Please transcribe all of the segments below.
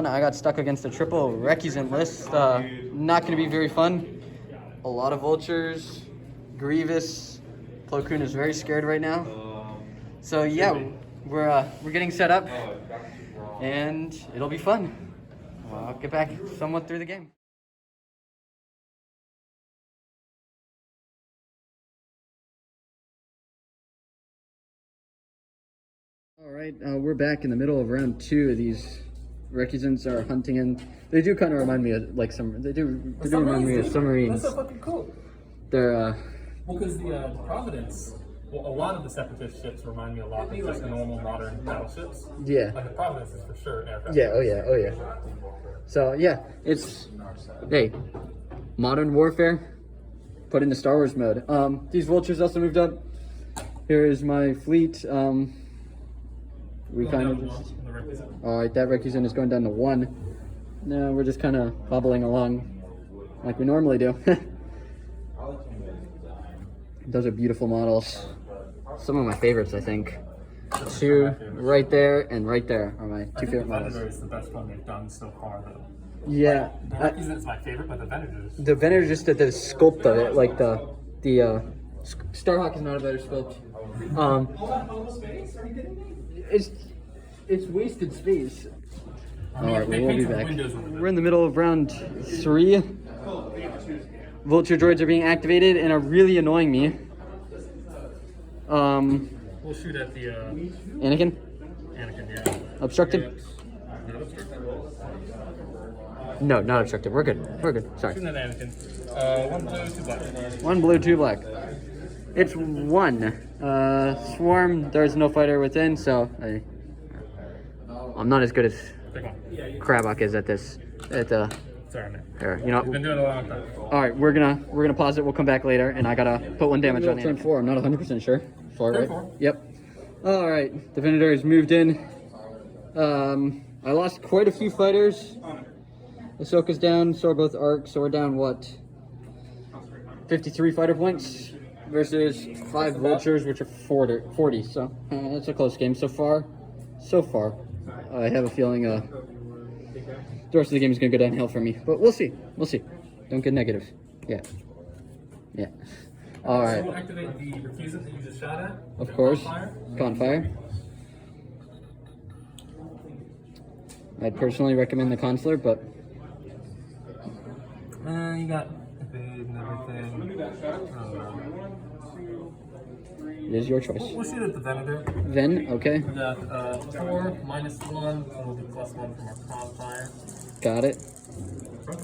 I got stuck against a triple Recusant list. Not going to be very fun. A lot of vultures, Grievous. Plo Koon is very scared right now. So yeah, we're getting set up, and it'll be fun. I'll get back somewhat through the game. All right, we're back in the middle of round 2. These Recusants are hunting, and they do kind of remind me of like some. They do remind me of submarines. That's so fucking cool. They're well, because the Providence. Well, a lot of the Separatist ships remind me a lot of just normal modern battleships. Yeah. Like the Providence is for sure an aircraft. Yeah. Oh yeah. Oh yeah. So yeah, it's modern warfare put into Star Wars mode. These vultures also moved up. Here is my fleet. We kind of just. All right, that Recusant is going down to 1. Now we're just kind of bubbling along like we normally do. Those are beautiful models. Some of my favorites, I think. 2 right there and right there are my 2 favorite models. The Venator is the best one they've done so far, though. Yeah. The Recusant is my favorite, but the Venator is... The Venator just did the sculpt of it, like the Starhawk is not a better sculpt. It's wasted space. All right, we'll be back. We're in the middle of round 3. Vulture droids are being activated and are really annoying me. We'll shoot at the... Anakin? Anakin, yeah. Obstructed? Not obstructed. No, not obstructed. We're good. We're good. Sorry. Shooting at Anakin. 1 blue, 2 black. 1 blue, 2 black. It's 1. Swarm, there's no fighter within, so I'm not as good as Krabak is at this. Sorry, man. Here, you know. Been doing it a long time. All right, we're gonna pause it. We'll come back later, and I gotta put 1 damage on turn 4. I'm not 100% sure. 4, right? 4. Yep. All right, the Venator has moved in. I lost quite a few fighters. Ahsoka's down. So are both arcs. So we're down what? 53 fighter points versus 5 vultures, which are 40. So it's a close game so far. I have a feeling the rest of the game is gonna go downhill for me, but we'll see. Don't get negative. Yeah. All right. So we'll activate the Recusant that you just shot at. Of course. Confire. I'd personally recommend the Consular, but you got evade and everything. It is your choice. We'll shoot at the Venator. Okay. We got 4 minus 1. Will be plus 1 from our Confire. Got it. Front.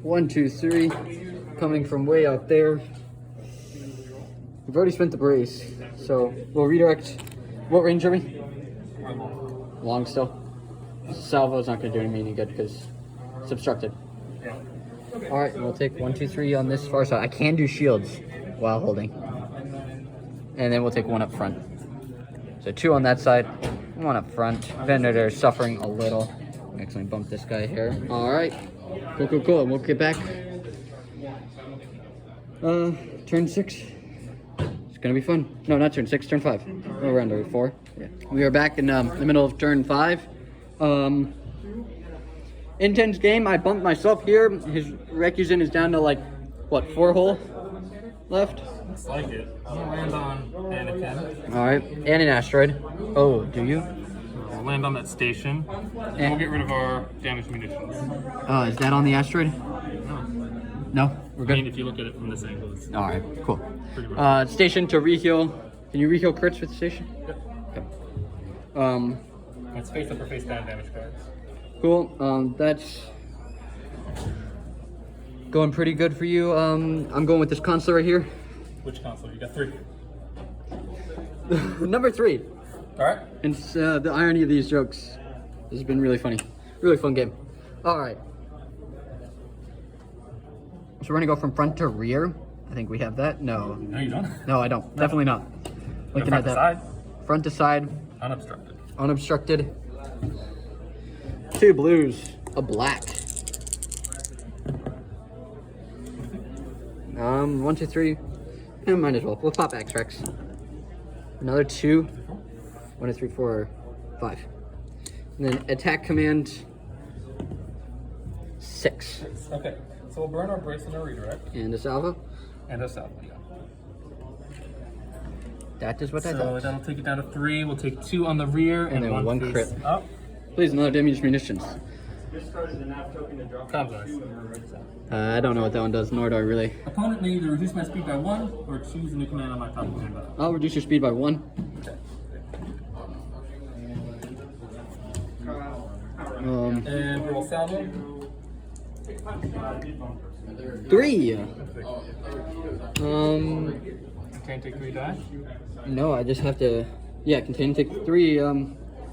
1, 2, 3. Coming from way out there. We've already spent the brace, so we'll redirect. What range are we? Long still. Salvo's not going to do me any good because it's obstructed. Yeah. All right, we'll take 1, 2, 3 on this far side. I can do shields while holding, and then we'll take 1 up front. So 2 on that side, 1 up front. Venator suffering a little. Actually, bump this guy here. All right, cool. We'll get back. Turn 6. It's gonna be fun. No, not turn 6. Turn 5. We're under 4. Yeah. We are back in the middle of turn 5. Intense game. I bumped myself here. His Recusant is down to like, what, 4 hull left? Looks like it. I'm gonna land on Anakin. All right, and an asteroid. Oh, do you? We'll land on that station. And we'll get rid of our damaged munitions. Is that on the asteroid? No, we're good. I mean, if you look at it from this angle, it's All right, cool. pretty much. Station to reheal. Can you reheal crits with the station? Yep. Okay. It's face up or face down damage cards. Cool. That's going pretty good for you. I'm going with this console right here. Which console? You got 3. Number 3. All right. And the irony of these jokes. This has been really funny. Really fun game. All right. So we're gonna go from front to rear. I think we have that. No. No, you don't. No, I don't. No. Definitely not. Looking at that. Side. Front to side. Unobstructed. Unobstructed. 2 blues. A black. 1, 2, 3. Might as well. We'll pop X-Rex. Another 2. 1, 2, 3, 4, 5. And then attack command 6. Okay, so we'll burn our brace and our redirect. And a salvo. And a salvo, yeah. That is what I So thought. that'll take it down to 3. We'll take 2 on the rear And then one face crit. up. Please, another damage munitions. Convoys. I don't know what that one does, nor do I really. Opponent may either reduce my speed by 1 or choose a new command on my top command button. I'll reduce your speed by 1. Okay. And roll salvo. 3. Can't take 3 die. No, I just have to. Yeah, contain take 3.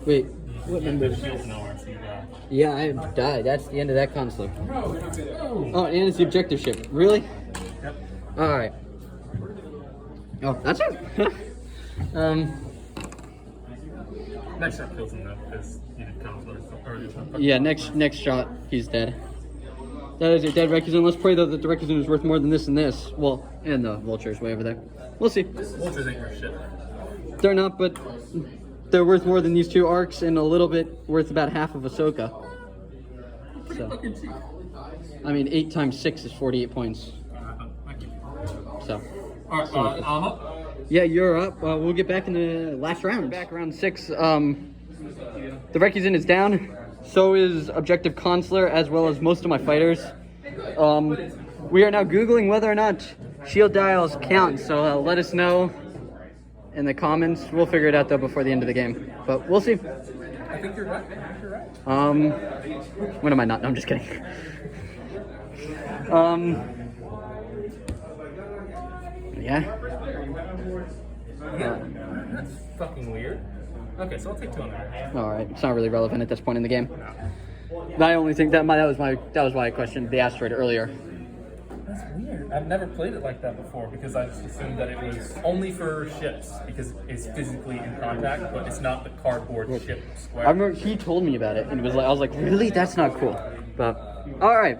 Wait. What number? The shield's nowhere, so you die. Yeah, I died. That's the end of that conflict. Oh, and it's the objective ship. Really? Yep. Alright. Oh, that's it. Next shot kills him though, because he did counselor. Yeah, next shot, he's dead. That is a dead Rekizun. Let's pray though that the Rekizun is worth more than this and this. Well, and the vultures way over there. We'll see. Vultures ain't your shit. They're not, but they're worth more than these 2 arcs and a little bit worth about half of Ahsoka. So, I mean, 8 times 6 is 48 points. So. Alright, I'm up. Yeah, you're up. We'll get back in the last round. Back round 6. The Rekizun is down. So is Objective Consular, as well as most of my fighters. We are now Googling whether or not shield dials count, so let us know in the comments. We'll figure it out, though, before the end of the game. But we'll see. I think you're right. When am I not? No, I'm just kidding. Yeah. That's fucking weird. Okay, so I'll take 2 on that. All right. It's not really relevant at this point in the game. I only think that was why I questioned the asteroid earlier. That's weird. I've never played it like that before because I just assumed that it was only for ships because it's physically in contact, but it's not the cardboard ship square. I remember he told me about it, and it was like I was like, really? That's not cool. But all right.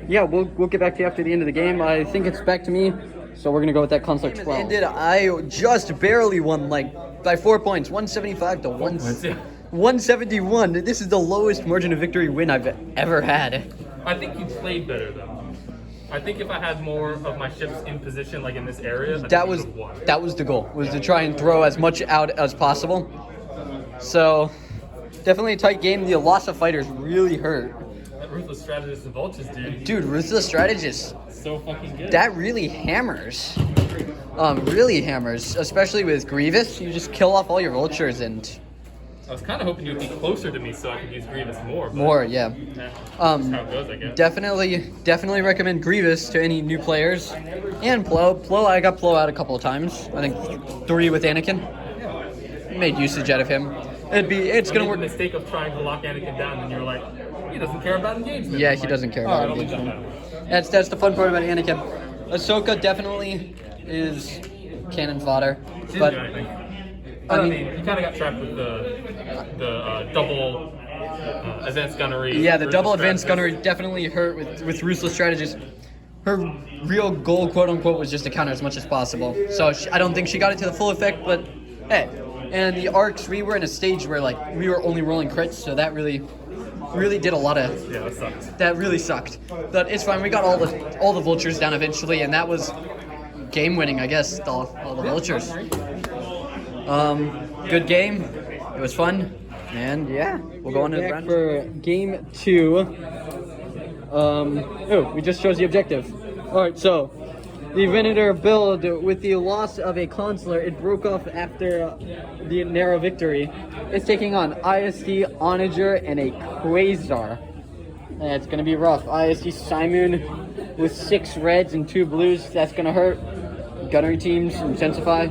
Yeah, we'll get back to you after the end of the game. I think it's back to me, so we're gonna go with that Consular 12. Ended. I just barely won, like by 4 points, 175 to 171. This is the lowest margin of victory win I've ever had. I think you played better though. I think if I had more of my ships in position, like in this area, that was the goal, was to try and throw as much out as possible. So definitely a tight game. The loss of fighters really hurt. That Ruthless Strategist and Vultures, Dude, Ruthless Strategist. So fucking good. That really hammers. Really hammers, especially with Grievous. You just kill off all your vultures and. I was kind of hoping you would be closer to me so I could use Grievous more. More, yeah. That's how it goes, I guess. Definitely recommend Grievous to any new players. And Plo. I got Plo out a couple of times. I think 3 with Anakin. Made usage out of him. It's gonna work. The mistake of trying to lock Anakin down, and you're like, he doesn't care about engagement. Yeah, he doesn't care about engagement. That's the fun part about Anakin. Ahsoka definitely is cannon fodder, but. I mean, you kind of got trapped with the double advanced gunnery. Yeah, the double advanced gunnery definitely hurt with Ruthless Strategist. Her real goal, quote unquote, was just to counter as much as possible. So I don't think she got it to the full effect, but hey. And the arcs, we were in a stage where like we were only rolling crits, so that really did a lot of. Yeah, that sucked. That really sucked. But it's fine. We got all the vultures down eventually, and that was game winning, I guess. All the vultures. Good game. It was fun, and yeah, we'll go on to round for game 2. We just chose the objective. All right, so the Venator build with the loss of a consular, it broke off after the narrow victory. It's taking on ISD, Onager, and a Quasar. It's gonna be rough. ISD Simoon with 6 reds and 2 blues. That's gonna hurt. Gunnery teams intensify.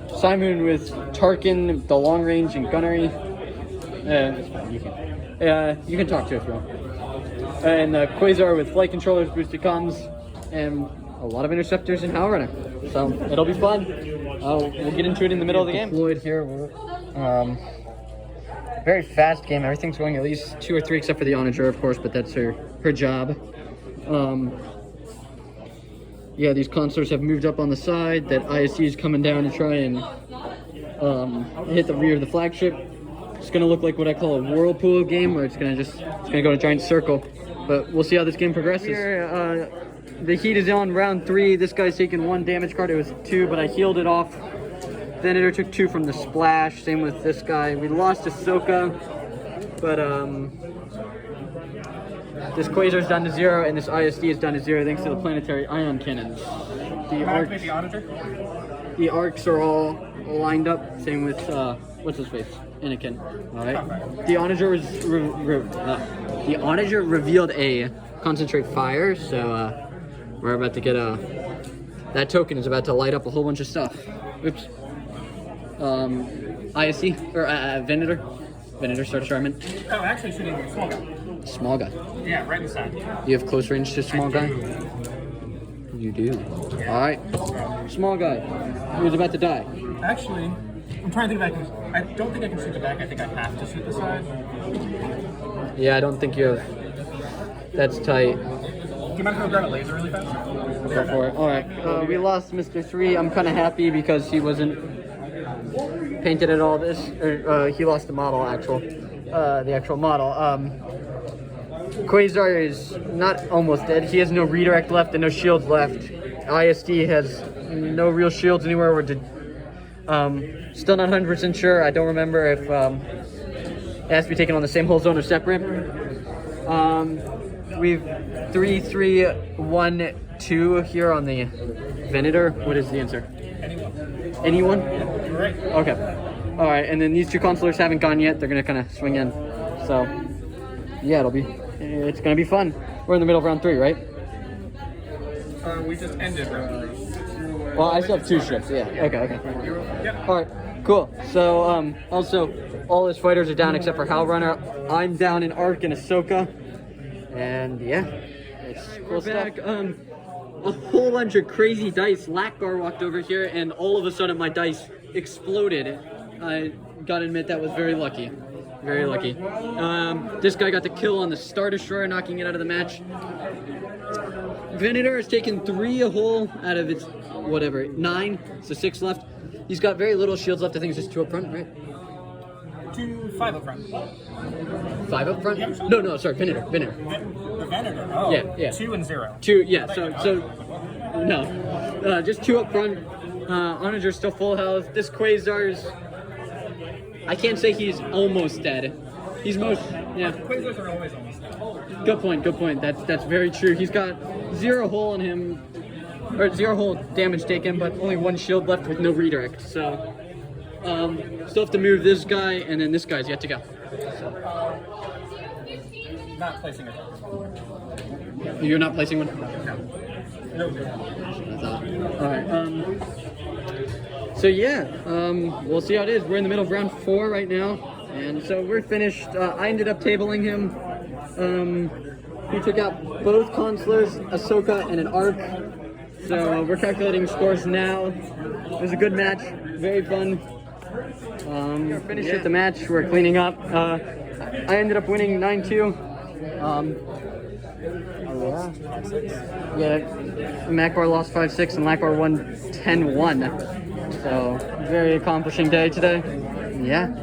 Simoon with Tarkin, the long range and gunnery. It's fine, you can talk to it if you want. And Quasar with flight controllers, boosted comms, and a lot of interceptors and Howl Runner. So it'll be fun. We'll get into it in the middle of the game. Deployed here. Very fast game. Everything's going at least 2 or 3, except for the Onager, of course, but that's her job. Yeah, these consulars have moved up on the side. That ISD is coming down to try and hit the rear of the flagship. It's gonna look like what I call a whirlpool game, where it's gonna go in a giant circle. But we'll see how this game progresses. Here, the heat is on round 3. This guy's taking 1 damage card. It was 2, but I healed it off. Venator took 2 from the splash. Same with this guy. We lost Ahsoka, but this Quasar's down to 0, and this ISD is down to 0 thanks to the planetary ion cannons. The arcs are all lined up. Same with what's his face, Anakin. All right. The Onager revealed a concentrate fire, so we're about to get that token is about to light up a whole bunch of stuff. Oops. ISC or Venator. Venator started Charmin. Oh, actually shooting a small guy. Small guy. Yeah, right beside. You have close range to small guy? You do. Alright. Small guy. Who's about to die? Actually, I'm trying to think if I don't think I can shoot the back. I think I have to shoot the side. Yeah, I don't think you have. That's tight. Do you mind if I grab a laser really fast? Go for it. Alright. We lost Mr. 3. I'm kind of happy because he wasn't painted at all this. He lost the model, the actual model. Quasar is not almost dead. He has no redirect left and no shields left. ISD has no real shields anywhere. We're still not 100% sure. I don't remember if it has to be taken on the same whole zone or separate. We've 3, 3, 1, 2 here on the Venator. What is the answer? Anyone? Right. Okay. All right. And then these 2 consulars haven't gone yet. They're gonna kind of swing in. So yeah, it's gonna be fun. We're in the middle of round 3, right? We just ended round 3. Well, I still have 2 ships. Yeah. Okay. Yep. All right. Cool. So also all his fighters are down except for Howlrunner. I'm down in Arc and Ahsoka. And yeah, it's cool stuff. A whole bunch of crazy dice. Lakbar walked over here, and all of a sudden my dice exploded. I gotta admit that was very lucky. Very lucky. This guy got the kill on the Star Destroyer, knocking it out of the match. Venator has taken 3 a hole out of its, 9, so 6 left. He's got very little shields left. I think it's just 2 up front, right? 5 up front. 5 up front? Yeah. No, sorry, Venator. The Venator. Oh. Yeah. 2 and 0. 2, yeah. So no, just 2 up front. Onager's still full health. This Quasar's, I can't say he's almost dead. He's Quasars are always almost dead. Good point. That's very true. He's got 0 hole on him, or 0 hole damage taken, but only 1 shield left with no redirect. So still have to move this guy, and then this guy's yet to go. So. Not placing it. You're not placing one? No. All right. So yeah, we'll see how it is. We're in the middle of round 4 right now, and so we're finished. I ended up tabling him. He took out both consulars, Ahsoka, and an Arc. So we're calculating scores now. It was a good match, very fun. We're finished with the match. We're cleaning up. I ended up winning 9-2. Yeah, Makbar lost 5-6 and Lakbar won 10-1. So very accomplishing day today. Yeah.